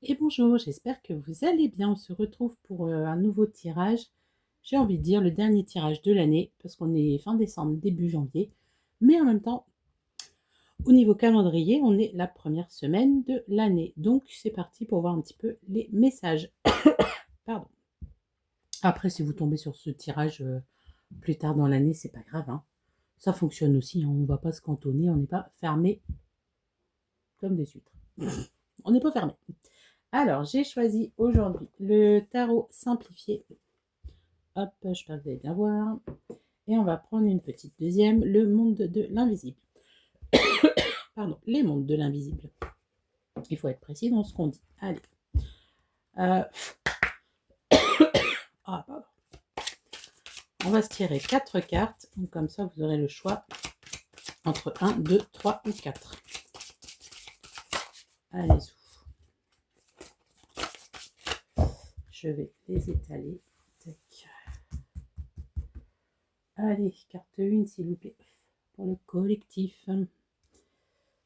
Et bonjour, j'espère que vous allez bien. On se retrouve pour un nouveau tirage. J'ai envie de dire le dernier tirage de l'année, parce qu'on est fin décembre, début janvier. Mais en même temps, au niveau calendrier, on est la première semaine de l'année. Donc c'est parti pour voir un petit peu les messages. Pardon. Après, si vous tombez sur ce tirage plus tard dans l'année, c'est pas grave, hein. Ça fonctionne aussi, hein. On ne va pas se cantonner, on n'est pas fermé comme des huîtres. On n'est pas fermé. Alors, j'ai choisi aujourd'hui le tarot simplifié. Hop, j'espère que vous allez bien voir. Et on va prendre une petite deuxième, le monde de l'invisible. Pardon, les mondes de l'invisible. Il faut être précis dans ce qu'on dit. Allez. Ah, pardon. On va se tirer 4 cartes. Donc comme ça, vous aurez le choix entre 1, 2, 3 ou 4. Allez-y. Je vais les étaler. Tac. Allez, carte 1, s'il vous plaît, pour le collectif.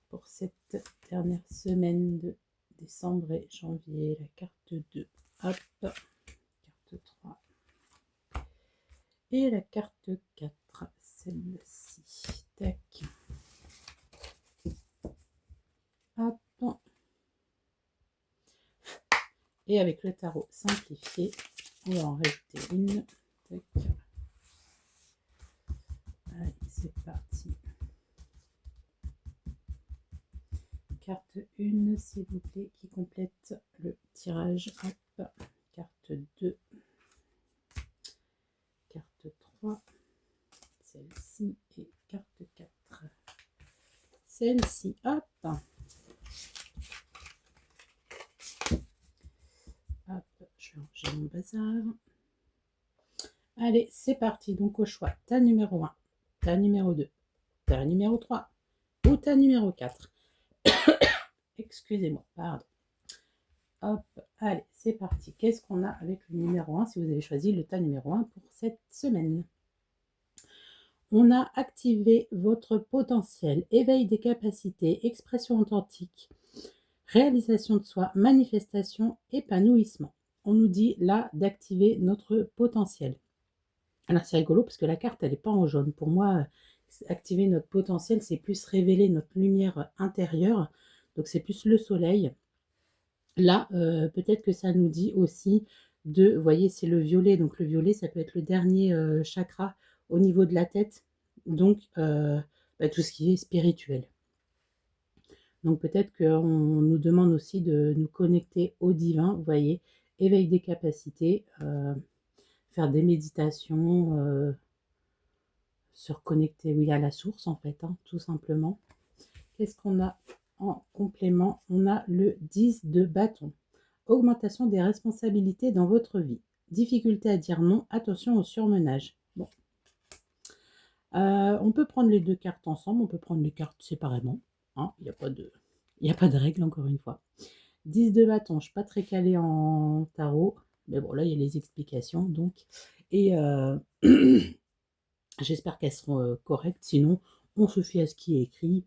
Pour cette dernière semaine de décembre et janvier. La carte 2. Hop. Carte 3. Et la carte 4. Celle-ci. Tac. Hop. Et avec le tarot simplifié, on va en rajouter une. Tac. Allez, c'est parti. Carte 1, s'il vous plaît, qui complète le tirage. Hop. Carte 2. Carte 3. Celle-ci. Et carte 4. Celle-ci. Hop. Hop. Je vais ranger mon bazar. Allez, c'est parti. Donc au choix, ta numéro 1, ta numéro 2, ta numéro 3 ou ta numéro 4. Excusez-moi, pardon. Hop, allez, c'est parti. Qu'est-ce qu'on a avec le numéro 1 si vous avez choisi le tas numéro 1 pour cette semaine? On a activé votre potentiel, éveil des capacités, expression authentique, réalisation de soi, manifestation, épanouissement. On nous dit là d'activer notre potentiel. Alors c'est rigolo parce que la carte elle n'est pas en jaune. Pour moi, activer notre potentiel, c'est plus révéler notre lumière intérieure. Donc c'est plus le soleil. Là, peut-être que ça nous dit aussi de, vous voyez, c'est le violet. Donc le violet, ça peut être le dernier chakra au niveau de la tête. Donc tout ce qui est spirituel. Donc peut-être qu'on nous demande aussi de nous connecter au divin, vous voyez, éveil des capacités, faire des méditations, se reconnecter, oui, à la source en fait, hein, tout simplement. Qu'est-ce qu'on a en complément? On a le 10 de bâton. Augmentation des responsabilités dans votre vie. Difficulté à dire non, attention au surmenage. Bon. On peut prendre les deux cartes ensemble, on peut prendre les cartes séparément. Hein, il n'y a pas de règle, encore une fois. 10 de bâton, je ne suis pas très calée en tarot, mais bon, là, il y a les explications, donc. Et j'espère qu'elles seront correctes, sinon, on se fie à ce qui est écrit.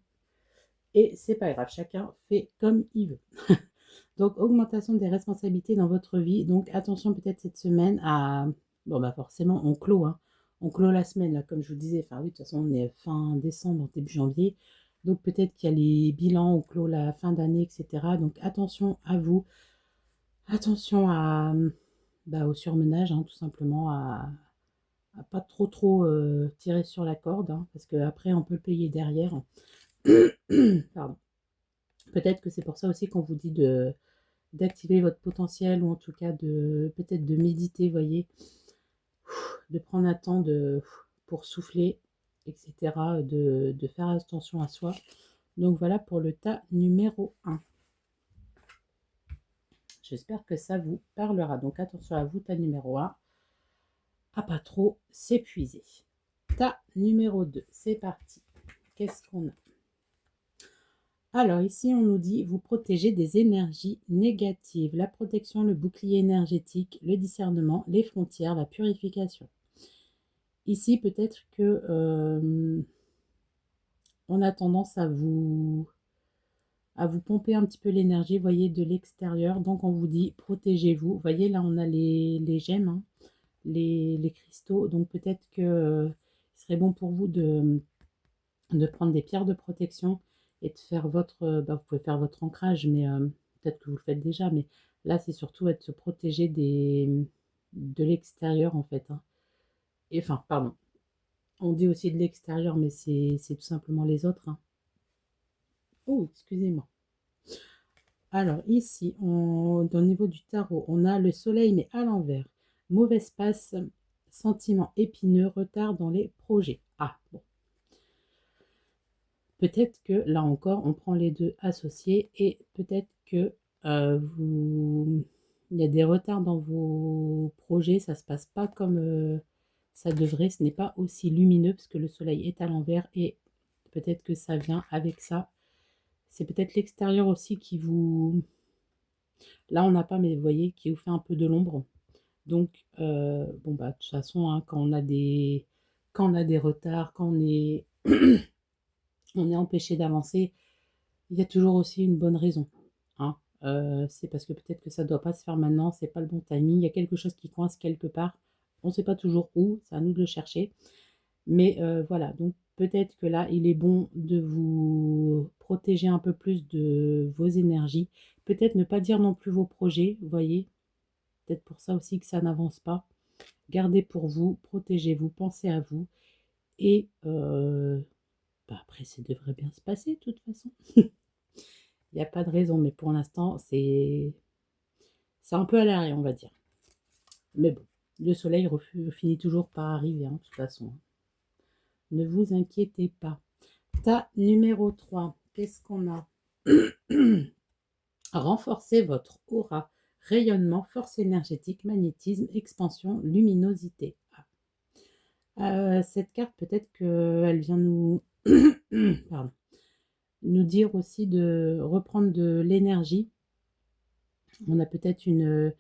Et c'est pas grave, chacun fait comme il veut. Donc, augmentation des responsabilités dans votre vie. Donc, attention peut-être cette semaine à... Bon, bah forcément, on clôt, hein. On clôt la semaine, là, comme je vous disais. Enfin, oui, de toute façon, on est fin décembre, début janvier. Donc, peut-être qu'il y a les bilans, on clôt la fin d'année, etc. Donc, attention à vous. Attention à, au surmenage, hein, tout simplement, à pas trop tirer sur la corde, hein, parce qu'après, on peut le payer derrière. Pardon. Peut-être que c'est pour ça aussi qu'on vous dit d'activer votre potentiel, ou en tout cas peut-être de méditer, voyez, de prendre un temps pour souffler, etc., de faire attention à soi. Donc voilà pour le tas numéro 1. J'espère que ça vous parlera. Donc attention à vous, tas numéro 1, à pas trop s'épuiser. Tas numéro 2, c'est parti. Qu'est-ce qu'on a? Alors ici, on nous dit vous protéger des énergies négatives, la protection, le bouclier énergétique, le discernement, les frontières, la purification. Ici, peut-être que on a tendance à vous à vous pomper un petit peu l'énergie, vous voyez, de l'extérieur. Donc, on vous dit, protégez-vous. Vous voyez, là, on a les gemmes, hein, les cristaux. Donc, peut-être que ce serait bon pour vous de prendre des pierres de protection et de faire votre... vous pouvez faire votre ancrage, mais peut-être que vous le faites déjà. Mais là, c'est surtout être se protéger de l'extérieur, en fait. Hein. Et, enfin, pardon. On dit aussi de l'extérieur, mais c'est tout simplement les autres. Hein. Oh, excusez-moi. Alors ici, au niveau du tarot, on a le soleil mais à l'envers. Mauvaise passe, sentiment épineux, retard dans les projets. Ah, bon. Peut-être que là encore, on prend les deux associés et peut-être que il y a des retards dans vos projets, ça se passe pas comme ça devrait, ce n'est pas aussi lumineux parce que le soleil est à l'envers et peut-être que ça vient avec ça. C'est peut-être l'extérieur aussi qui vous... Là, on n'a pas, mais vous voyez, qui vous fait un peu de l'ombre. Donc, bon, bah, de toute façon, hein, quand on a des retards, quand on est, on est empêché d'avancer, il y a toujours aussi une bonne raison. Hein. C'est parce que peut-être que ça ne doit pas se faire maintenant, c'est pas le bon timing, il y a quelque chose qui coince quelque part. On ne sait pas toujours où, c'est à nous de le chercher. Mais voilà, donc peut-être que là, il est bon de vous protéger un peu plus de vos énergies. Peut-être ne pas dire non plus vos projets, vous voyez. Peut-être pour ça aussi que ça n'avance pas. Gardez pour vous, protégez-vous, pensez à vous. Et après, ça devrait bien se passer de toute façon. Il n'y a pas de raison, mais pour l'instant, c'est un peu à l'arrêt, on va dire. Mais bon, le soleil finit toujours par arriver, hein, de toute façon. Ne vous inquiétez pas. Tas numéro 3, qu'est-ce qu'on a? Renforcez votre aura, rayonnement, force énergétique, magnétisme, expansion, luminosité. Cette carte, peut-être qu'elle vient nous, pardon, nous dire aussi de reprendre de l'énergie. On a peut-être une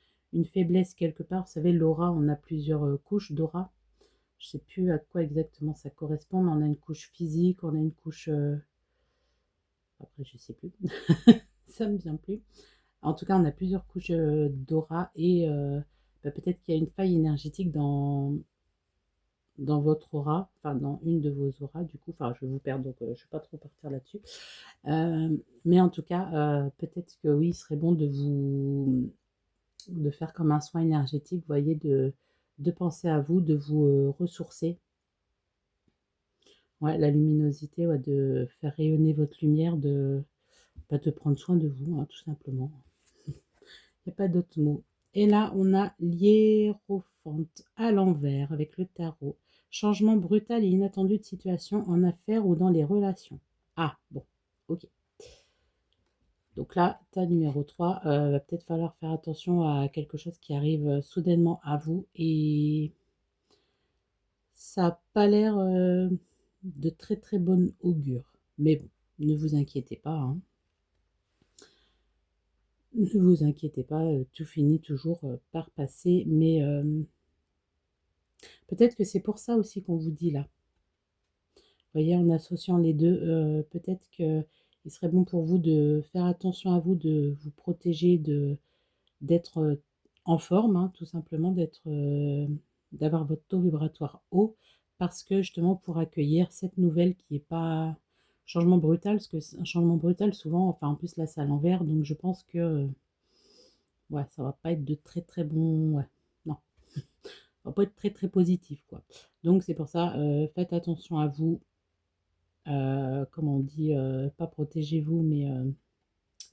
faiblesse quelque part. Vous savez, l'aura, on a plusieurs couches d'aura. Je ne sais plus à quoi exactement ça correspond, mais on a une couche physique, on a une couche... Après, je ne sais plus. Ça ne me vient plus. En tout cas, on a plusieurs couches d'aura et peut-être qu'il y a une faille énergétique dans votre aura, enfin dans une de vos auras du coup, enfin je vais vous perdre donc je ne vais pas trop partir là-dessus. Mais en tout cas, peut-être que oui, il serait bon de faire comme un soin énergétique, vous voyez, de penser à vous, de vous ressourcer. Ouais, la luminosité, ouais, de faire rayonner votre lumière, de prendre soin de vous, hein, tout simplement. Il n'y a pas d'autre mot. Et là, on a l'hiérophante à l'envers avec le tarot. Changement brutal et inattendu de situation en affaires ou dans les relations. Ah, bon, ok. Donc là, tas numéro 3, va peut-être falloir faire attention à quelque chose qui arrive soudainement à vous et ça n'a pas l'air de très très bonne augure. Mais bon, ne vous inquiétez pas. Hein. Ne vous inquiétez pas, tout finit toujours par passer. Mais peut-être que c'est pour ça aussi qu'on vous dit là. Vous voyez, en associant les deux, peut-être qu'il serait bon pour vous de faire attention à vous, de vous protéger, d'être en forme, hein, tout simplement, d'avoir votre taux vibratoire haut, parce que justement pour accueillir cette nouvelle qui n'est pas changement brutal, parce que c'est un changement brutal souvent, enfin en plus là c'est à l'envers, donc je pense que ouais, ça va pas être de très très bon, ouais, non, ça va pas être très très positif quoi. Donc c'est pour ça, faites attention à vous, comme on dit, pas protégez-vous, mais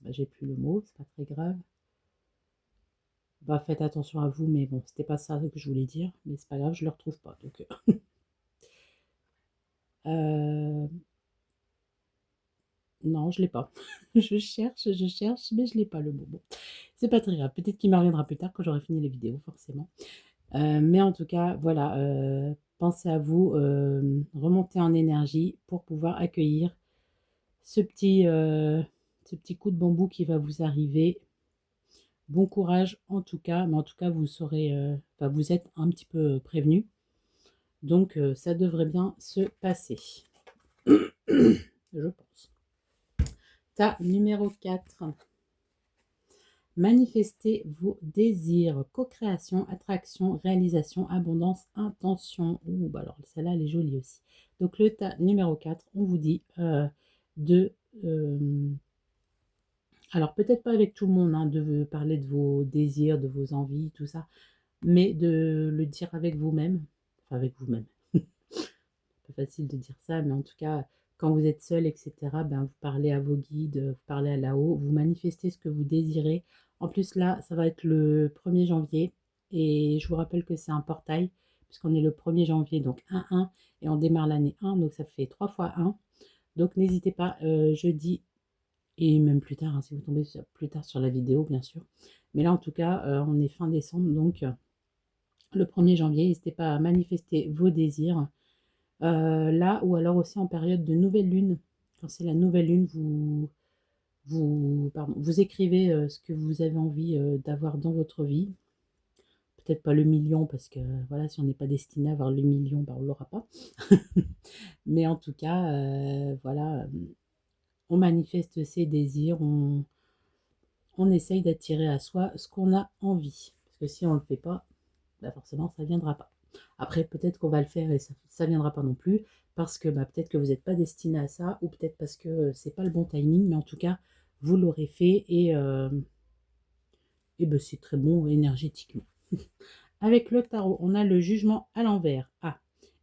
j'ai plus le mot, c'est pas très grave. Bah, faites attention à vous, mais bon, c'était pas ça que je voulais dire, mais c'est pas grave, je le retrouve pas. Donc, non, je l'ai pas. Je cherche, mais je l'ai pas le mot. Bon, c'est pas très grave. Peut-être qu'il me reviendra plus tard quand j'aurai fini les vidéos, forcément. Mais en tout cas, voilà, pensez à vous, remontez en énergie pour pouvoir accueillir ce petit coup de bambou qui va vous arriver. Bon courage en tout cas, mais en tout cas, vous saurez, enfin, vous êtes un petit peu prévenu. Donc, ça devrait bien se passer. Je pense. tas numéro 4. Manifestez vos désirs, co-création, attraction, réalisation, abondance, intention. Ouh, bah alors celle-là, elle est jolie aussi. Donc le tas numéro 4, on vous dit de... alors peut-être pas avec tout le monde, hein, de parler de vos désirs, de vos envies, tout ça, mais de le dire avec vous-même. Enfin avec vous-même. C'est pas facile de dire ça, mais en tout cas, quand vous êtes seul, etc., ben, vous parlez à vos guides, vous parlez à là-haut, vous manifestez ce que vous désirez. En plus, là, ça va être le 1er janvier, et je vous rappelle que c'est un portail, puisqu'on est le 1er janvier, donc 1-1, et on démarre l'année 1, donc ça fait 3 fois 1. Donc n'hésitez pas, jeudi, et même plus tard, hein, si vous tombez plus tard sur la vidéo, bien sûr. Mais là, en tout cas, on est fin décembre, donc le 1er janvier, n'hésitez pas à manifester vos désirs. Là, ou alors aussi en période de nouvelle lune. Quand c'est la nouvelle lune, vous écrivez ce que vous avez envie d'avoir dans votre vie. Peut-être pas le million, parce que voilà, si on n'est pas destiné à avoir le million, ben, on ne l'aura pas. Mais en tout cas, voilà, on manifeste ses désirs, on essaye d'attirer à soi ce qu'on a envie. Parce que si on ne le fait pas, bah forcément, ça ne viendra pas. Après, peut-être qu'on va le faire et ça ne viendra pas non plus, parce que bah, peut-être que vous n'êtes pas destiné à ça, ou peut-être parce que c'est pas le bon timing, mais en tout cas, vous l'aurez fait et bah, c'est très bon énergétiquement. Avec le tarot, on a le jugement à l'envers. Ah,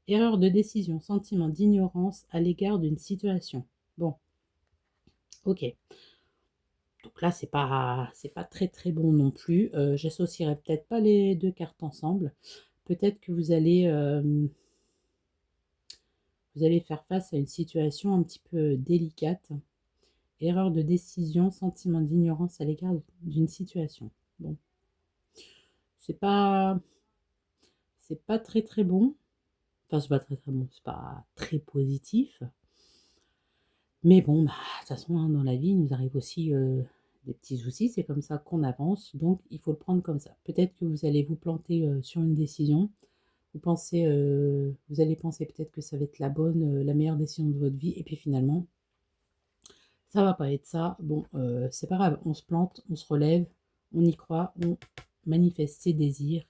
erreur de décision, sentiment d'ignorance à l'égard d'une situation. Bon, ok. Donc là, c'est pas très très bon non plus. J'associerai peut-être pas les deux cartes ensemble. Peut-être que vous allez faire face à une situation un petit peu délicate. Erreur de décision, sentiment d'ignorance à l'égard d'une situation. Bon, c'est pas très très bon. Enfin, c'est pas très très bon, c'est pas très positif. Mais bon, bah, de toute façon, hein, dans la vie, il nous arrive aussi des petits soucis. C'est comme ça qu'on avance. Donc, il faut le prendre comme ça. Peut-être que vous allez vous planter sur une décision. Vous allez penser peut-être que ça va être la bonne, la meilleure décision de votre vie. Et puis finalement, ça va pas être ça. Bon, c'est pas grave. On se plante, on se relève, on y croit, on manifeste ses désirs.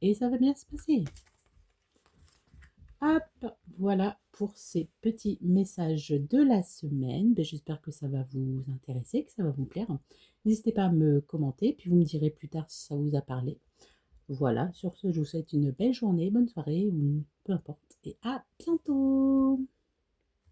Et ça va bien se passer. Hop, voilà pour ces petits messages de la semaine. Ben, j'espère que ça va vous intéresser, que ça va vous plaire. N'hésitez pas à me commenter, puis vous me direz plus tard si ça vous a parlé. Voilà, sur ce, je vous souhaite une belle journée, bonne soirée, ou peu importe. Et à bientôt!